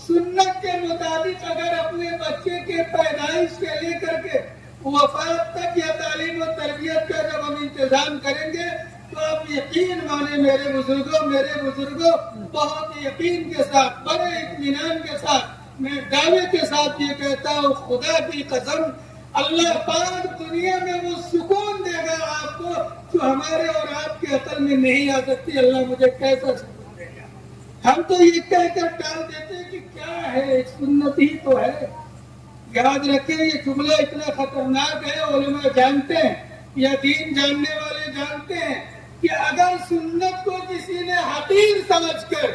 سنت کے مطابق اگر اپنے بچے کے پیدائش سے لے کر کے وفات تک یا تعلیم و تربیت کا جب ہم انتظام کریں گے تو آپ یقین مانے میرے بزرگوں بہت یقین کے ساتھ، بڑے اطمینان کے ساتھ میں دعوے کے ساتھ یہ کہتا ہوں، خدا کی قسم اللہ پاک دنیا میں وہ سکون دے گا آپ کو جو ہمارے اور آپ کے عقل میں نہیں آ سکتی. اللہ مجھے کیسا سکون دے گا. ہم تو یہ کہہ کر ٹال دیتے کہ کیا ہے، سنت ہی تو ہے. یاد رکھیں یہ جملہ اتنا خطرناک ہے، علماء جانتے ہیں یا دین جاننے والے جانتے ہیں کہ اگر سنت کو کسی نے حقیر سمجھ کر،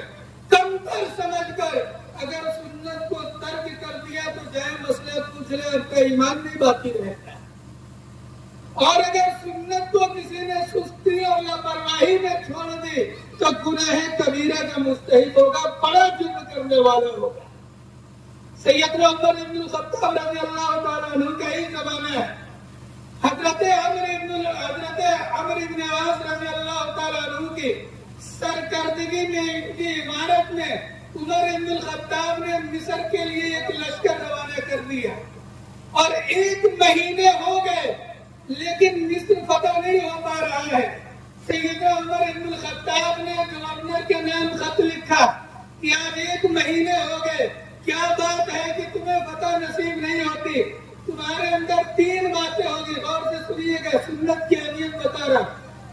کمتر سمجھ کر اگر سنت کو ترک کر دیا تو جائے مسئلہ پوچھ لے ان کا ایمان نہیں باقی رہتا. اور اگر سنت کو کسی نے سستی اور لاپرواہی میں چھوڑ دی تو گناہ کبیرہ کا مستحق ہوگا، بڑا جرم کرنے والا ہوگا. سیدنا عمر بن الخطاب رضی اللہ تعالیٰ عنہ کا ہی زمانہ ہے. حضرت عمرو بن عاص رضی اللہ تعالیٰ عنہ کی سرکردگی میں ان کی عمارت میں عمر بن الخطاب نے مصر کے لیے ایک لشکر روانہ کر دیا اور 1 مہینے ہو گئے لیکن مصر فتح نہیں ہو پا رہا ہے. سیدنا عمر بن الخطاب نے گورنر کے نام خط لکھا کہ آج 1 مہینے ہو گئے، کیا بات ہے کہ تمہیں فتح نصیب نہیں ہوتی؟ تمہارے اندر 3 باتیں ہوں گی. غور سے سنیے گا، سنت کی اہمیت بتا رہا.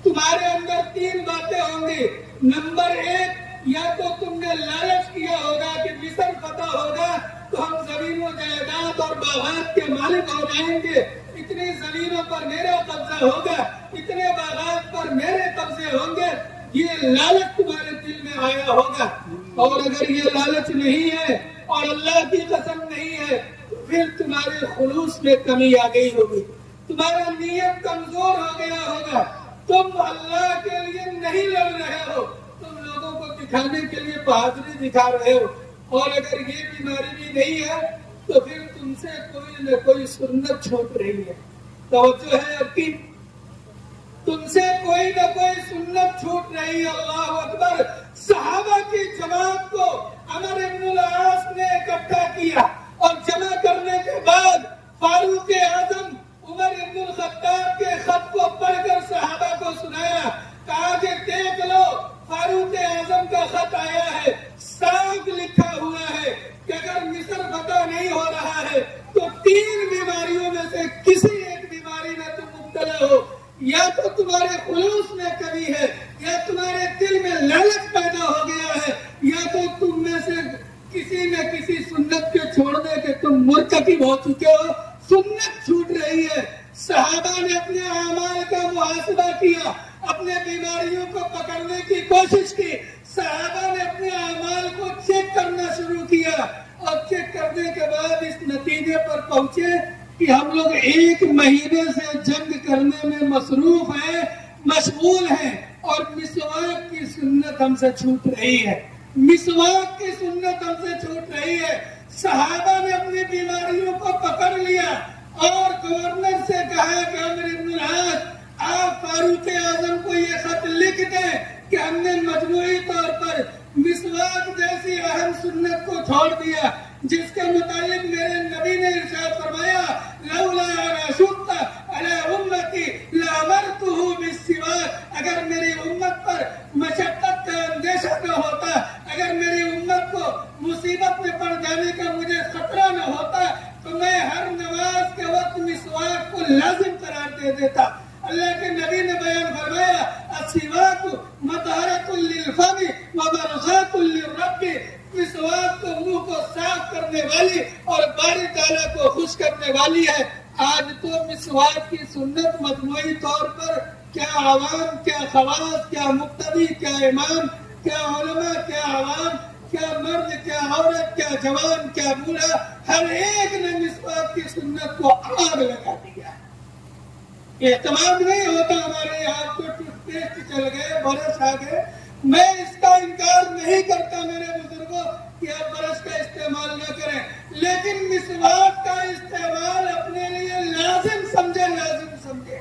تمہارے اندر 3 باتیں ہوں گی. نمبر 1، یا تو تم نے لالچ کیا ہوگا کہ مصر فتح ہوگا تو ہم زمین و جائیداد اور باغات کے مالک ہو جائیں گے، اتنی زمینوں پر میرا قبضہ ہوگا، اتنے باغات پر میرے قبضے ہوں گے. یہ لالچ تمہارے دل میں آیا ہوگا. اور اگر یہ لالچ نہیں ہے اور اللہ کی قسم نہیں ہے تو پھر تمہارے خلوص میں کمی آ گئی ہوگی، تمہارا نیت کمزور ہو گیا ہوگا. تم اللہ کے لیے نہیں لڑ رہے ہو، تم لوگوں کو دکھانے کے لیے بہادری دکھا رہے ہو. اور اگر یہ بیماری بھی نہیں ہے تو پھر تم سے کوئی نہ کوئی سنت چھوٹ رہی ہے. توجہ ہے آپ کی؟ تم سے کوئی نہ کوئی سنت چھوٹ رہی ہے. اللہ اکبر. صحابہ کی جماعت کو عمر بن العاص نے اکٹھا کیا اور جمع کرنے کے بعد فاروق اعظم عمر بن الخطاب کے خط کو پڑھ کر صحابہ کو سنایا. کہا کہ دیکھ لو، فاروق اعظم کا خط آیا ہے، صاف لکھا ہوا ہے کہ اگر مصر فتح نہیں ہو رہا ہے تو 3 بیماریوں میں سے کسی ایک بیماری میں تم مبتلا ہو. یا تو تمہارے خلوص میں کمی ہے، یا تمہارے دل میں لالچ پیدا ہو گیا ہے، یا تو تم میں سے کسی نہ کسی سنت کے چھوڑنے کے تم مرتکب ہو چکے ہو. سنت چھوٹ رہی ہے. صحابہ نے اپنے اعمال کا محاسبہ کیا، اپنے بیماریوں کو پکڑنے کی کوشش کی. صحابہ نے اپنے اعمال کو چیک کرنا شروع کیا اور چیک کرنے کے بعد اس نتیجے پر پہنچے کہ ہم لوگ 1 مہینے سے جنگ کرنے میں مصروف ہیں، مشغول ہیں، اور مسواک کی سنت ہم سے چھوٹ رہی ہے. مسواک کی سنت ہم سے چھوٹ رہی ہے. صحابہ نے اپنی بیماریوں کو پکڑ لیا اور گورنر سے کہا کہ عمر بن العاص، آپ فاروق اعظم کو یہ خط لکھ دیں کہ ہم نے مجموعی طور پر مسواک جیسی اہم سنت کو چھوڑ دیا جس کے متعلق میرے نبی نے ارشاد فرمایا، لولا ان اشق علی امتی لامرتہ بالسواک. اگر میری امت پر مشقت کا اندیشہ نہ ہوتا، اگر میری امت کو مصیبت میں پڑ جانے کا مجھے خطرہ نہ ہوتا تو میں ہر نماز کے وقت مسواک کو لازم قرار دے دیتا. اللہ کے نبی نے بیان فرمایا، السواک مطہرۃ للفم ومرضاۃ للرب. مسواک تو منہ کو صاف کرنے والی اور باری تعالیٰ کو خوش کرنے والی ہے. آج تو مسواک کی سنت مجموعی طور پر کیا عوام، کیا خواص، کیا مقتدی، کیا امام، کیا علماء، کیا عوام، کیا مرد، کیا عورت، کیا جوان، کیا بوڑھا، ہر ایک نے مسواک کی سنت کو آگ لگا دیا. اہتمام نہیں ہوتا ہمارے یہاں تو ٹوتھ پیسٹ چل گئے، برش آ گئے. میں اس کا انکار نہیں کرتا میرے بزرگوں کہ آپ برش کا استعمال نہ کریں، لیکن مسواک کا استعمال اپنے لیے لازم سمجھے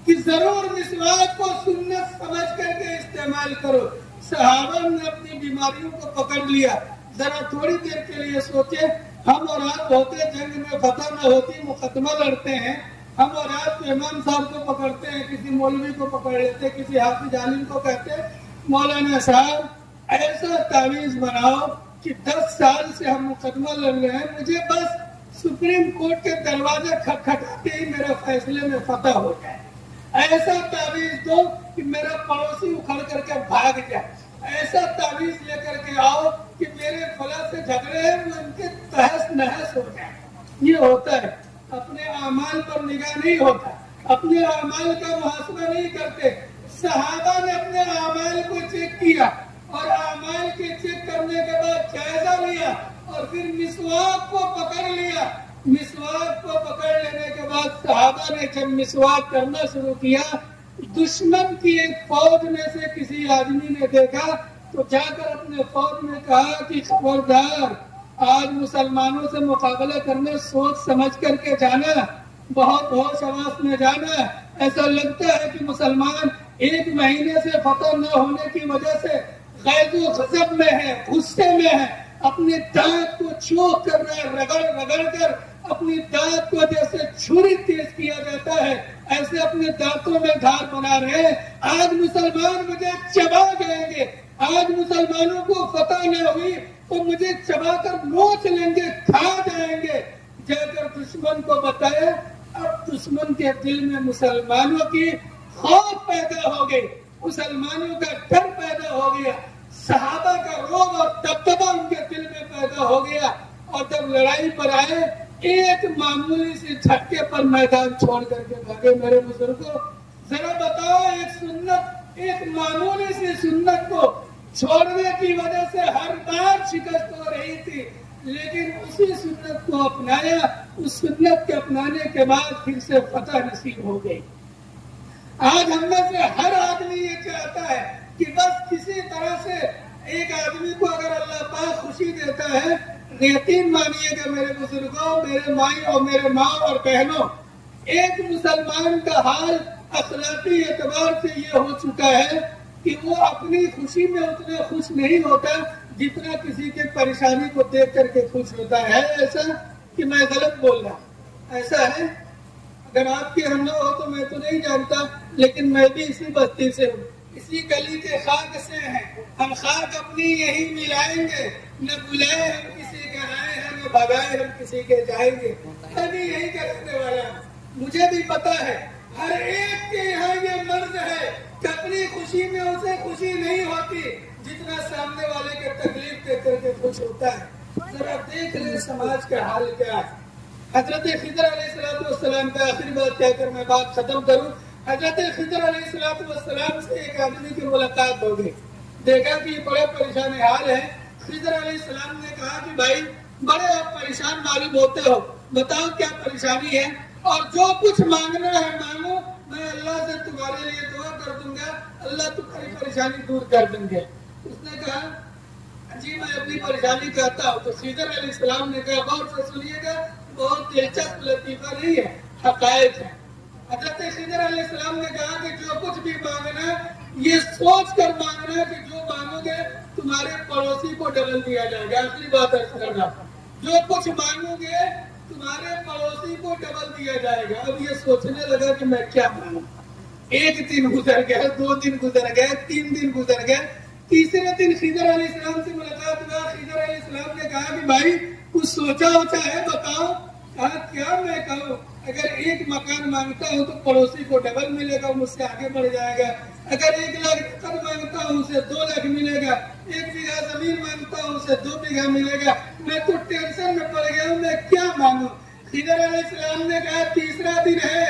کہ ضرور مسواک کو سنت سمجھ کر کے استعمال کرو. صحابہ نے اپنی بیماریوں کو پکڑ لیا. ذرا تھوڑی دیر کے لیے سوچے، ہم اور آپ ہوتے جنگ میں فتح نہ ہوتی، مقدمہ لڑتے ہیں، ہم اور آپ امام صاحب کو پکڑتے ہیں، کسی مولوی کو پکڑ لیتے، کسی حافظ عالم کو کہتے مولانا صاحب ایسا تعویذ بناؤ کہ 10 سال سے ہم مقدمہ لڑ رہے ہیں، مجھے بس سپریم کورٹ کے دروازے کھٹکھٹاتے ہی میرے فیصلے میں فتح ہو جائے. ایسا تعویذ دو کہ میرا پڑوسی اکھڑ کر کے بھاگ جائے. ایسا تعویذ لے کر کے آؤ کہ میرے فلاں سے جھگڑے ہیں وہ ان کے تہس نہس ہو جائے. یہ ہوتا ہے. اپنے اعمال پر نگاہ نہیں ہوتا، اپنے اعمال کا محاسبہ نہیں کرتے. صحابہ نے اپنے اعمال کو چیک کیا اور اعمال کے چیک کرنے کے بعد جائزہ لیا اور پھر مسواک کو پکڑ لیا. مسواک کو پکڑ لینے کے بعد صحابہ نے جب مسواک کرنا شروع کیا، دشمن کی ایک فوج میں سے کسی آدمی نے دیکھا تو جا کر اپنے فوج میں کہا کہ خبردار، آج مسلمانوں سے مقابلہ کرنے سوچ سمجھ کر کے جانا، بہت ہوش حواس میں جانا. ایسا لگتا ہے کہ مسلمان ایک مہینے سے فتح نہ ہونے کی وجہ سے غیظ و غضب میں ہے، غصے میں ہے، اپنی دانت کو چوک کر رہا ہے، رگڑ رگڑ کر اپنی دانت کو جیسے چھری تیز کیا جاتا ہے ایسے اپنے دانتوں میں دھار بنا رہے ہیں. آج مسلمان مجھے چبا جائیں گے، آج مسلمانوں کو فتح نہ ہوئی تو مجھے چبا کر نوچ لیں گے، کھا جائیں گے. جا کر دشمن کو بتایا. اب دشمن کے دل میں مسلمانوں کی خوف پیدا ہو گئی، مسلمانوں کا ڈر پیدا ہو گیا، صحابہ کا روب اور دبدبہ ان کے دل میں پیدا ہو گیا. اور جب لڑائی پر آئے ایک معمولی سی جھٹکے پر میدان چھوڑ کر کے بھاگے. میرے بزرگوں ذرا بتاؤ، ایک معمولی سی سنت کو چھوڑنے کی وجہ سے ہر بار شکست ہو رہی تھی، لیکن اسی سنت کو اپنایا. اس سنت کے اپنانے کے بعد پھر سے فتح نصیب ہو گئی. آج ہم میں سے ہر آدمی یہ چاہتا ہے کہ بس کسی طرح سے ایک آدمی کو اگر اللہ پاک خوشی دیتا ہے. یقین مانیے گا میرے بزرگوں، میرے مائی اور میرے ماں اور بہنوں، ایک مسلمان کا حال اخلاقی اعتبار سے یہ ہو چکا ہے کہ وہ اپنی خوشی میں اتنا خوش نہیں ہوتا جتنا کسی کے پریشانی کو دیکھ کر کے خوش ہوتا ہے. ایسا کہ میں غلط بول رہا ہوں؟ ایسا ہے. اگر آپ کے ہم ہو تو میں تو نہیں جانتا، لیکن میں بھی اسی بستی سے ہوں، اسی گلی کے خاک سے ہیں. ہم خاک اپنی یہی ملائیں گے، نہ بلائے ہم کسی کے آئے ہیں، نہ بھگائے ہم کسی کے جائیں گے. میں بھی یہی کرنے والا ہوں. مجھے بھی پتا ہے ہر ایک کے یہاں یہ مرض ہے کہ اپنی خوشی میں اسے خوشی نہیں ہوتی جتنا سامنے والے کے تکلیف دے کر کے خوش ہوتا ہے. ذرا دیکھ لیں سماج کا حال کیا ہے. حضرت خضر علیہ السلام کا آخری بات کہہ کر میں بات ختم کروں. حضرت خضر علیہ السلام سے ایک آدمی کی ملاقات ہو گئی. دیکھا کہ یہ بڑے پریشان حال ہے. خضر علیہ السلام نے کہا کہ بھائی بڑے آپ پریشان معلوم ہوتے ہو، بتاؤ کیا پریشانی ہے، اور جو کچھ مانگنا ہے مانگو، میں اللہ سے تمہارے لیے دعا کر دوں گا، اللہ تمہاری پریشانی دور کر دیں گے. اس نے کہا جی میں اپنی پریشانی کہتا ہوں. تو خضر علیہ السلام نے کہا غور سے سنیے گا، بہت دلچسپ لطیفہ نہیں ہے، حقائق ہے. حضرت خضر علیہ السلام نے کہا کہ جو کچھ بھی مانگنا یہ سوچ کر مانگنا کہ جو مانگو گے تمہارے پڑوسی کو ڈبل دیا جائے گا. آخری بات عرض کر رہا ہوں، جو کچھ مانگو گے تمہارے پڑوسی کو ڈبل دیا جائے گا. اب یہ سوچنے لگا کہ میں کیا مانگوں. ایک دن گزر گیا، 2 دن گزر گئے، 3 دن گزر گئے. تیسرے دن خضر علیہ السلام سے ملاقات ہوا. خضر علیہ السلام نے کہا کہ بھائی کچھ سوچا ہوتا ہے بتاؤ. کہا کیا میں کہوں، اگر ایک مکان مانگتا ہوں تو پڑوسی کو ڈبل ملے گا، مجھ سے آگے بڑھ جائے گا. اگر 1 لاکھ ایکڑ مانگتا ہوں اسے 2 لاکھ ملے گا. 1 بیگھا زمین مانگتا ہوں اسے 2 بیگھا ملے گا. میں تو ٹینشن میں پڑ گیا ہوں، میں کیا مانگوں. خضر علیہ السلام نے کہا تیسرا دن ہے،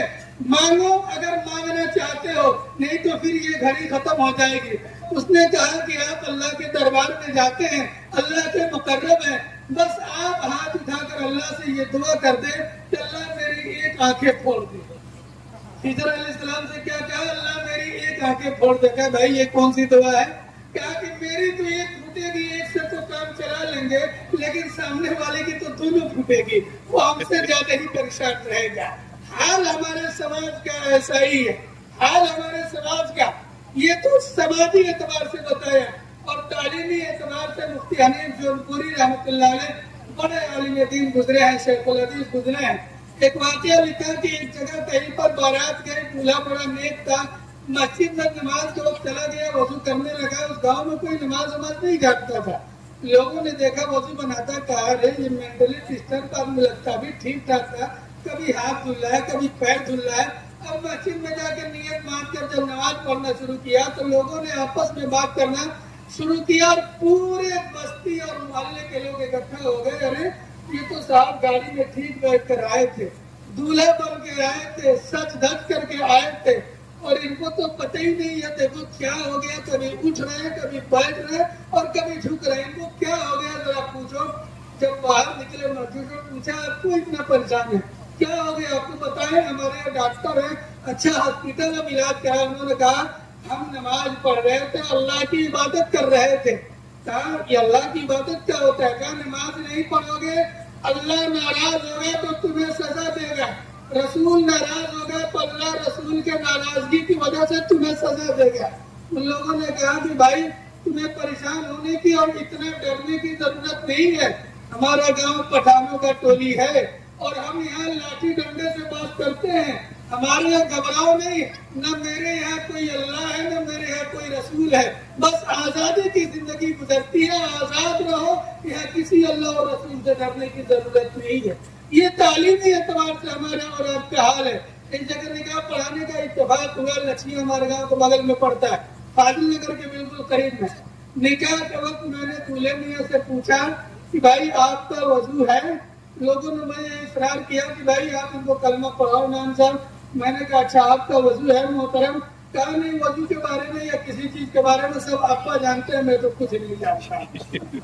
مانگو اگر مانگنا چاہتے ہو، نہیں تو پھر یہ گھڑی ختم ہو جائے گی. اس نے کہا کہ آپ اللہ کے دربار میں جاتے ہیں، اللہ کے مقرب ہیں، بس آپ ہاتھ اٹھا کر اللہ سے یہ دعا کر دیں کہ اللہ میری ایک آنکھیں پھوڑ دے. خضر علیہ السلام سے کیا کہا، اللہ میری ایک آنکھیں پھوڑ دے. کہا بھائی یہ کون سی دعا ہے. کہا کہ میری تو ایک پھوٹے گی، ایک سے تو کام چلا لیں گے، لیکن سامنے والے کی تو دونوں پھوٹے گی، وہ ہم سے زیادہ ہی پریشان رہے گا. حال ہمارے سماج کا ایسا ہی ہے. حال ہمارے سماج کا یہ تو سماجی اعتبار سے بتایا، اور تعلیمی اعتبار سے مفتی حنیف جونپوری رحمۃ اللہ علیہ بڑے عالم دین گزرے ہیں، شیخ الحدیث گزرے ہیں. ایک واقعہ لکھا کہ ایک جگہ کہیں پر بارات گئے، دولہا بڑا نیک تھا، مسجد میں نماز کے وقت چلا گیا، وضو کرنے لگا. اس گاؤں میں کوئی نماز نہیں جاتا تھا. لوگوں نے دیکھا وضو بناتا، کہا رے یہ مینٹلی ڈسٹرب آدمی لگتا، بھی ٹھیک ٹھاک تھا، کبھی ہاتھ دھل رہا ہے کبھی پیر دھل رہا ہے. اب مسجد میں جا کے نیت مان کر جب نماز پڑھنا شروع کیا تو لوگوں نے آپس میں بات کرنا شروع کیا، اور پورے بستی اور محلے کے لوگ اکٹھا ہو گئے. ارے یہ تو صاحب گاڑی میں ٹھیک بیٹھ کر آئے تھے، دولہے بن کے آئے تھے، سچ دھج کر کے آئے تھے، اور ان کو تو پتہ ہی نہیں ہے دیکھو کیا ہو گیا. کبھی اٹھ رہے ہیں، کبھی بیٹھ رہے ہیں، اور کبھی جھک رہے ہیں. ان کو کیا ہو گیا ذرا پوچھو. جب باہر نکلے مسجد سے پوچھا آپ کو اتنا پریشان ہے کیا ہو گیا، آپ کو بتائیں ہمارے یہاں ڈاکٹر ہیں، اچھا ہاسپٹل میں علاج کرا. انہوں نے کہا ہم نماز پڑھ رہے تھے، اللہ کی عبادت کر رہے تھے، کہا کہ اللہ کی عبادت کیا ہوتا ہے؟ کہا نماز نہیں پڑھو گے اللہ ناراض ہوگا تو تمہیں سزا دے گا، رسول ناراض ہوگا تو اللہ رسول کے ناراضگی کی وجہ سے تمہیں سزا دے گا۔ ان لوگوں نے کہا کہ بھائی تمہیں پریشان ہونے کی اور اتنا ڈرنے کی ضرورت نہیں ہے، ہمارا گاؤں پٹھانوں کا ٹولی ہے اور ہم یہاں لاٹھی ڈنڈے سے بات کرتے ہیں، ہمارے یہاں گھبراؤ نہیں، نہ میرے یہاں کوئی اللہ ہے نہ میرے یہاں کوئی رسول ہے، بس آزادی کی زندگی گزرتی ہے، آزاد رہو، یہاں کسی اللہ اور رسول سے ڈرنے کی ضرورت نہیں ہے۔ یہ تعلیمی اعتبار سے ہمارا اور آپ کا حال ہے۔ اس جگہ نکاح پڑھانے کا اتفاق ہوا، لچھی ہمارے گاؤں کے بغل میں پڑتا ہے، فاضل نگر کے بالکل قریب میں۔ نکاح کے وقت میں نے دولہے میاں سے پوچھا کہ بھائی آپ کا وضو ہے؟ لوگوں نے مجھے اصرار کیا کہ بھائی آپ ان کو کلمہ پڑھاؤ نام صاحب۔ میں نے کہا اچھا آپ کا وضو ہے محترم؟ کہا نہیں، وضو کے بارے میں یا کسی چیز کے بارے میں سب ابا جانتے ہیں، میں تو کچھ نہیں جانتا۔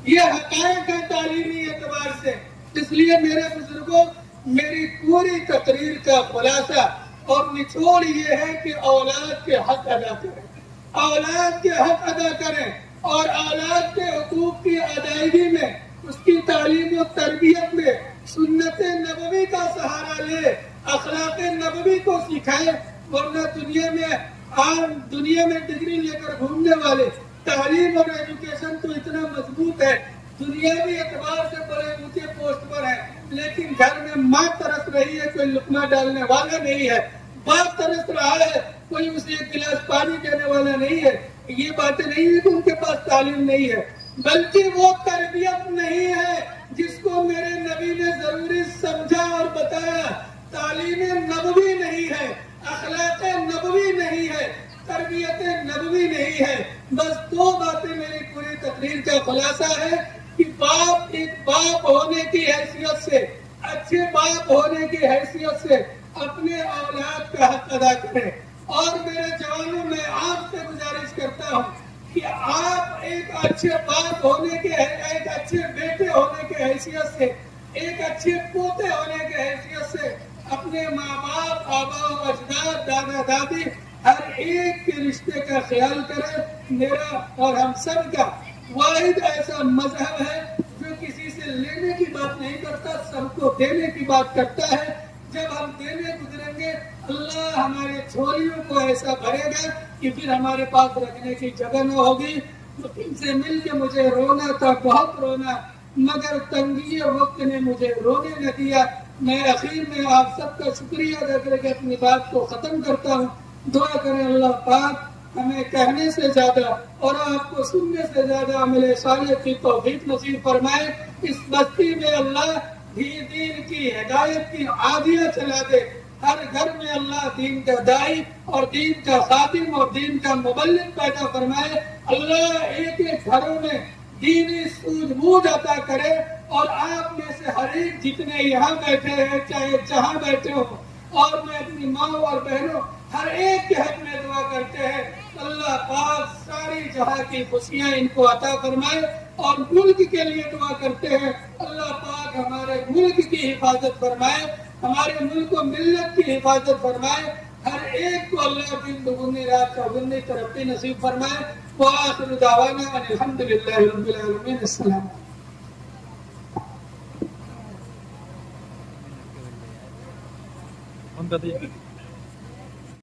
یہ حقائق ہے تعلیمی اعتبار سے۔ اس لیے میرے بزرگوں، میری پوری تقریر کا خلاصہ اور نچوڑ یہ ہے کہ اولاد کے حق ادا کریں، اولاد کے حق ادا کریں اور اولاد کے حقوق کی ادائیگی میں، اس کی تعلیم و تربیت میں سنت نبوی کا سہارا لے، اخلاق نبوی کو سکھائے، ورنہ دنیا میں ڈگری لے کر گھومنے والے، تعلیم اور ایجوکیشن تو اتنا مضبوط ہے، دنیاوی اعتبار سے بڑے اونچے پوسٹ پر ہے، لیکن گھر میں ماں ترس رہی ہے، کوئی لقمہ ڈالنے والا نہیں ہے، باپ ترس رہا ہے، کوئی اسے ایک گلاس پانی دینے والا نہیں ہے۔ یہ باتیں نہیں ہے کہ ان کے پاس تعلیم نہیں ہے، بلکہ وہ تربیت نہیں ہے جس کو میرے نبی نے ضروری سمجھا اور بتایا۔ تعلیم نبوی نہیں ہے، اخلاق نبوی نہیں ہے، تربیت نبوی نہیں ہے۔ بس دو باتیں میری پوری تقریر کا خلاصہ ہے کہ باپ ایک باپ ہونے کی حیثیت سے، اچھے باپ ہونے کی حیثیت سے اپنے اولاد کا حق ادا کریں۔ اور میرے جوانوں، میں آپ سے گزارش کرتا ہوں کہ آپ ایک اچھے باپ ہونے کے، ایک اچھے بیٹے ہونے کے حیثیت سے، ایک اچھے پوتے ہونے کے حیثیت سے اپنے ماں باپ، آبا و اجداد، دادا دادی، ہر ایک کے رشتے کا خیال کریں۔ میرا اور ہم سب کا واحد ایسا مذہب ہے جو کسی سے لینے کی بات نہیں کرتا، سب کو دینے کی بات کرتا ہے۔ جب ہم دینے گزریں گے، اللہ ہمارے چھولیوں کو ایسا بھرے گا کہ پھر ہمارے پاس رکھنے کی جگہ نہ ہوگی۔ تو تم سے مل کے مجھے رونا تھا، بہت رونا، مگر تنگی وقت نے مجھے رونے نہ دیا۔ میں اخیر میں آپ سب کا شکریہ ادا کر کے اپنی بات کو ختم کرتا ہوں۔ دعا کریں اللہ پاک ہمیں کہنے سے زیادہ اور آپ کو سننے سے زیادہ عمل صالح کی توفیق نصیب فرمائے۔ اس بستی میں اللہ دین کی ہدایت کی آندیاں چلا دے، ہر گھر میں اللہ دین کا داعی اور دین کا خادم اور دین کا مبلغ پیدا فرمائے۔ اللہ ایک ایک گھروں میں دینی سوجھ بوجھ عطا کرے، اور آپ میں سے ہر ایک جتنے یہاں بیٹھے ہیں، چاہے جہاں بیٹھے ہوں، اور میں اپنی ماں اور بہنوں ہر ایک کے حق میں دعا کرتے ہیں، اللہ پاک ساری جہاں کی خوشیاں ان کو عطا فرمائے۔ اور ملک کے لیے دعا کرتے ہیں، اللہ پاک ہمارے ملک کی حفاظت فرمائے، ہمارے ملک و ملت کی حفاظت فرمائے، ہر ایک کو اللہ دن دگنی رات چوگنی ترقی نصیب فرمائے۔ وآخر دعوانا ان الحمدللہ رب العالمین۔ السلام علیکم۔